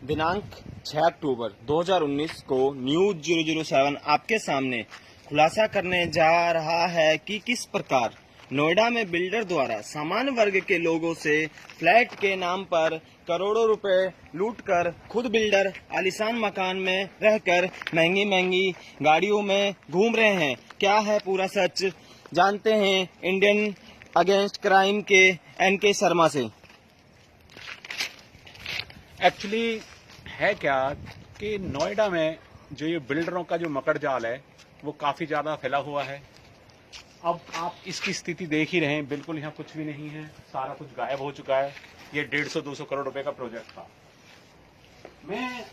दिनांक 6 अक्टूबर 2019 को न्यूज 007 आपके सामने खुलासा करने जा रहा है कि किस प्रकार नोएडा में बिल्डर द्वारा सामान्य वर्ग के लोगों से फ्लैट के नाम पर करोड़ों रुपए लूटकर खुद बिल्डर आलीशान मकान में रहकर महंगी महंगी गाड़ियों में घूम रहे हैं। क्या है पूरा सच, जानते हैं इंडियन अगेंस्ट क्राइम के एनके शर्मा से। एक्चुअली है क्या कि नोएडा में जो ये बिल्डरों का जो मकड़ जाल है वो काफी ज्यादा फैला हुआ है। अब आप इसकी स्थिति देख ही रहे हैं, बिल्कुल यहाँ कुछ भी नहीं है, सारा कुछ गायब हो चुका है। ये 150-200 करोड़ रुपए का प्रोजेक्ट था। मैं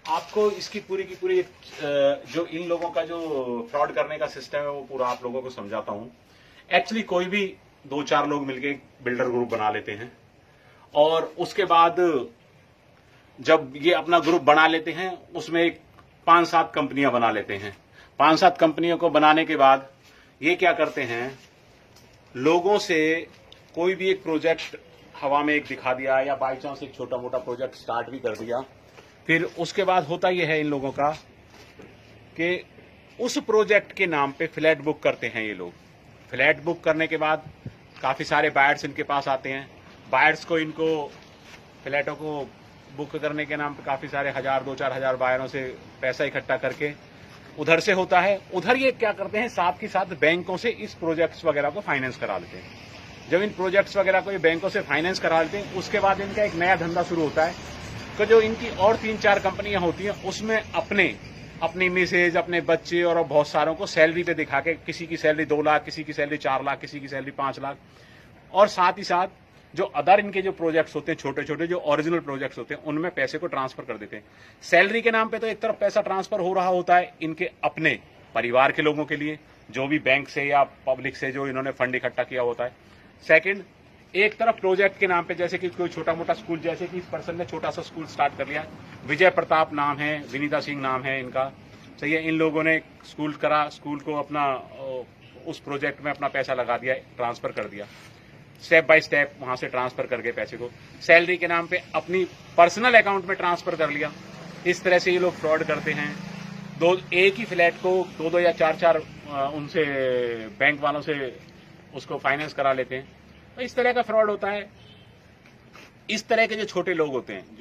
आपको इसकी पूरी की पूरी जो इन लोगों का जो फ्रॉड करने का सिस्टम है वो पूरा आप लोगों को समझाता हूं। एक्चुअली कोई भी 2-4 लोग मिलके बिल्डर ग्रुप बना लेते हैं और उसके बाद जब ये अपना ग्रुप बना लेते हैं उसमें 5-7 कंपनियां बना लेते हैं। 5-7 कंपनियों को बनाने के बाद ये क्या करते हैं, लोगों से कोई भी एक प्रोजेक्ट हवा में एक दिखा दिया या बाई चांस एक छोटा मोटा प्रोजेक्ट स्टार्ट भी कर दिया, फिर उसके बाद होता यह है इन लोगों का कि उस प्रोजेक्ट के नाम पे फ्लैट बुक करते हैं। ये लोग फ्लैट बुक करने के बाद काफी सारे बायर्स इनके पास आते हैं। बायर्स को इनको फ्लैटों को बुक करने के नाम पे काफी सारे 1,000-2-4 हजार बायरों से पैसा इकट्ठा करके उधर से होता है। उधर ये क्या करते हैं, साथ ही साथ बैंकों से इस प्रोजेक्ट्स वगैरह को फाइनेंस करा लेते हैं। जब इन प्रोजेक्ट्स वगैरह को ये बैंकों से फाइनेंस करा लेते हैं उसके बाद इनका एक नया धंधा शुरू होता है कि जो इनकी और 3-4 कंपनियां होती हैं उसमें अपनी मिसेज, अपने बच्चे और बहुत सारों को सैलरी पे दिखा के, किसी की सैलरी 2 लाख, किसी की सैलरी 4 लाख, किसी की सैलरी 5 लाख, और साथ ही साथ जो अदर इनके जो प्रोजेक्ट्स होते हैं छोटे छोटे जो ओरिजिनल प्रोजेक्ट्स होते हैं उनमें पैसे को ट्रांसफर कर देते हैं। सैलरी के नाम पे तो एक तरफ पैसा ट्रांसफर हो रहा होता है इनके अपने परिवार के लोगों के लिए, जो भी बैंक से या पब्लिक से जो इन्होंने फंड इकट्ठा किया होता है। सेकंड, एक तरफ प्रोजेक्ट के नाम पे जैसे कि कोई छोटा मोटा स्कूल, जैसे कि इस पर्सन ने छोटा सा स्कूल स्टार्ट कर लिया, विजय प्रताप नाम है, विनीता सिंह नाम है इनका, सही है। इन लोगों ने स्कूल करा, स्कूल को अपना उस प्रोजेक्ट में अपना पैसा लगा दिया, ट्रांसफर कर दिया, स्टेप बाय स्टेप वहां से ट्रांसफर करके पैसे को सैलरी के नाम पे अपनी पर्सनल अकाउंट में ट्रांसफर कर लिया। इस तरह से ये लोग फ्रॉड करते हैं। एक ही फ्लैट को 2-2 या 4-4 उनसे बैंक वालों से उसको फाइनेंस करा लेते हैं। तो इस तरह का फ्रॉड होता है। इस तरह के जो छोटे लोग होते हैं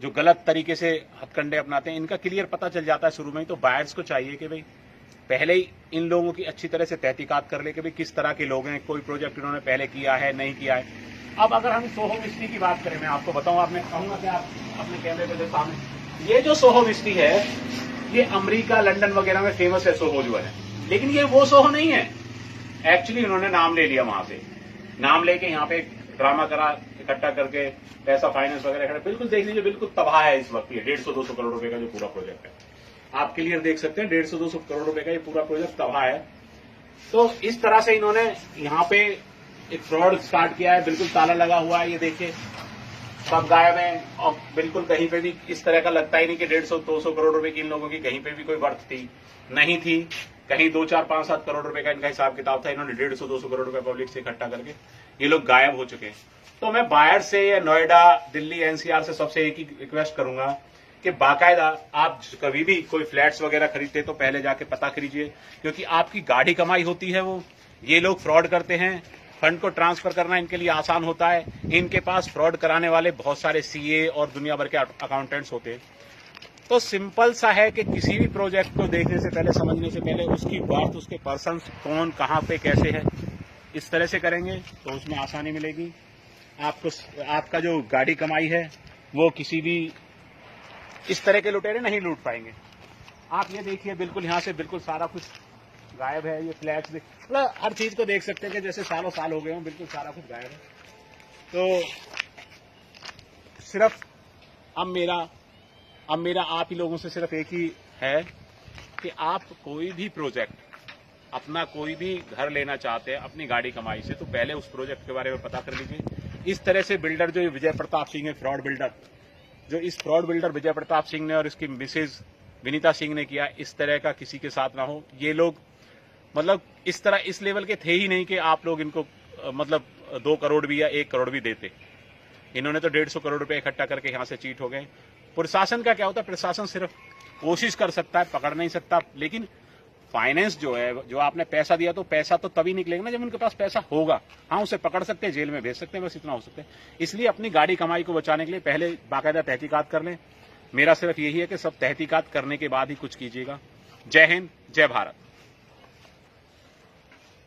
जो गलत तरीके से हथकंडे अपनाते हैं, इनका क्लियर पता चल जाता है शुरू में ही। तो बायर्स को चाहिए कि भाई पहले ही इन लोगों की अच्छी तरह से तहकीकात कर ले कि भाई किस तरह के लोग हैं, कोई प्रोजेक्ट इन्होंने पहले किया है नहीं किया है। अब अगर हम सोहो विस्टी की बात करें, मैं आपको बताऊं, आपने कहूंगा कि आप अपने कैमरे के सामने, ये जो सोहो विस्टी है ये अमेरिका, लंदन वगैरह में फेमस है सोहो जो है, लेकिन ये वो सोहो नहीं है। एक्चुअली उन्होंने नाम ले लिया, वहां से नाम लेके यहाँ पे ड्रामा करा, इकट्ठा करके पैसा फाइनेंस वगैरह, बिल्कुल देख लीजिए, बिल्कुल तबाह है इस वक्त। ये 150-200 करोड़ रुपए का जो पूरा प्रोजेक्ट है, आप क्लियर देख सकते हैं, 150-200 करोड़ रुपए का ये पूरा प्रोजेक्ट तबाह है। तो इस तरह से इन्होंने यहाँ पे एक फ्रॉड स्टार्ट किया है। बिल्कुल ताला लगा हुआ है, ये देखिए, सब गायब है और बिल्कुल कहीं पे भी इस तरह का लगता ही नहीं कि 150-200 करोड़ रुपए की इन लोगों की कहीं पे भी कोई वर्थ थी, नहीं थी। कहीं 2-4-5-7 करोड़ रुपए का इनका हिसाब किताब था। इन्होंने 150-200 करोड़ रुपए पब्लिक से इकट्ठा करके ये लोग गायब हो चुके हैं। तो मैं बायर से या नोएडा, दिल्ली, एनसीआर से सबसे एक ही रिक्वेस्ट करूंगा कि बाकायदा आप कभी भी कोई फ्लैट्स वगैरह खरीदते तो पहले जाके पता कीजिए, क्योंकि आपकी गाढ़ी कमाई होती है वो। ये लोग फ्रॉड करते हैं, फंड को ट्रांसफर करना इनके लिए आसान होता है। इनके पास फ्रॉड कराने वाले बहुत सारे सीए और दुनिया भर के अकाउंटेंट्स होते हैं। तो सिंपल सा है कि किसी भी प्रोजेक्ट को देखने से पहले, समझने से पहले उसकी बात, उसके पर्सन कौन, कहां पे, कैसे है, इस तरह से करेंगे तो उसमें आसानी मिलेगी आपको। आपका जो गाढ़ी कमाई है वो किसी भी इस तरह के लुटेरे नहीं लूट पाएंगे। आप ये देखिए, बिल्कुल यहाँ से बिल्कुल सारा कुछ गायब है। ये फ्लैट्स, मतलब हर चीज को देख सकते हैं कि जैसे सालों साल हो गए हों, बिल्कुल सारा कुछ गायब है। तो सिर्फ अब मेरा आप ही लोगों से सिर्फ एक ही है कि आप कोई भी प्रोजेक्ट, अपना कोई भी घर लेना चाहते हैं अपनी गाड़ी कमाई से, तो पहले उस प्रोजेक्ट के बारे में पता कर लीजिए। इस तरह से बिल्डर जो विजय प्रताप सिंह है, फ्रॉड बिल्डर, जो इस फ्रॉड बिल्डर विजय प्रताप सिंह ने और इसकी मिसेज विनीता सिंह ने किया, इस तरह का किसी के साथ ना हो। ये लोग मतलब इस तरह इस लेवल के थे ही नहीं कि आप लोग इनको मतलब 2 करोड़ भी या 1 करोड़ भी देते। इन्होंने तो 150 करोड़ रुपए इकट्ठा करके यहां से चीट हो गए। प्रशासन का क्या होता है, प्रशासन सिर्फ कोशिश कर सकता है, पकड़ नहीं सकता। लेकिन फाइनेंस जो है, जो आपने पैसा दिया तो पैसा तो तभी निकलेगा ना जब उनके पास पैसा होगा। हाँ, उसे पकड़ सकते हैं, जेल में भेज सकते हैं, बस इतना हो सकता है। इसलिए अपनी गाड़ी कमाई को बचाने के लिए पहले बाकायदा तहकीकात कर लें। मेरा सिर्फ यही है कि सब तहकीकात करने के बाद ही कुछ कीजिएगा। जय हिंद, जय भारत।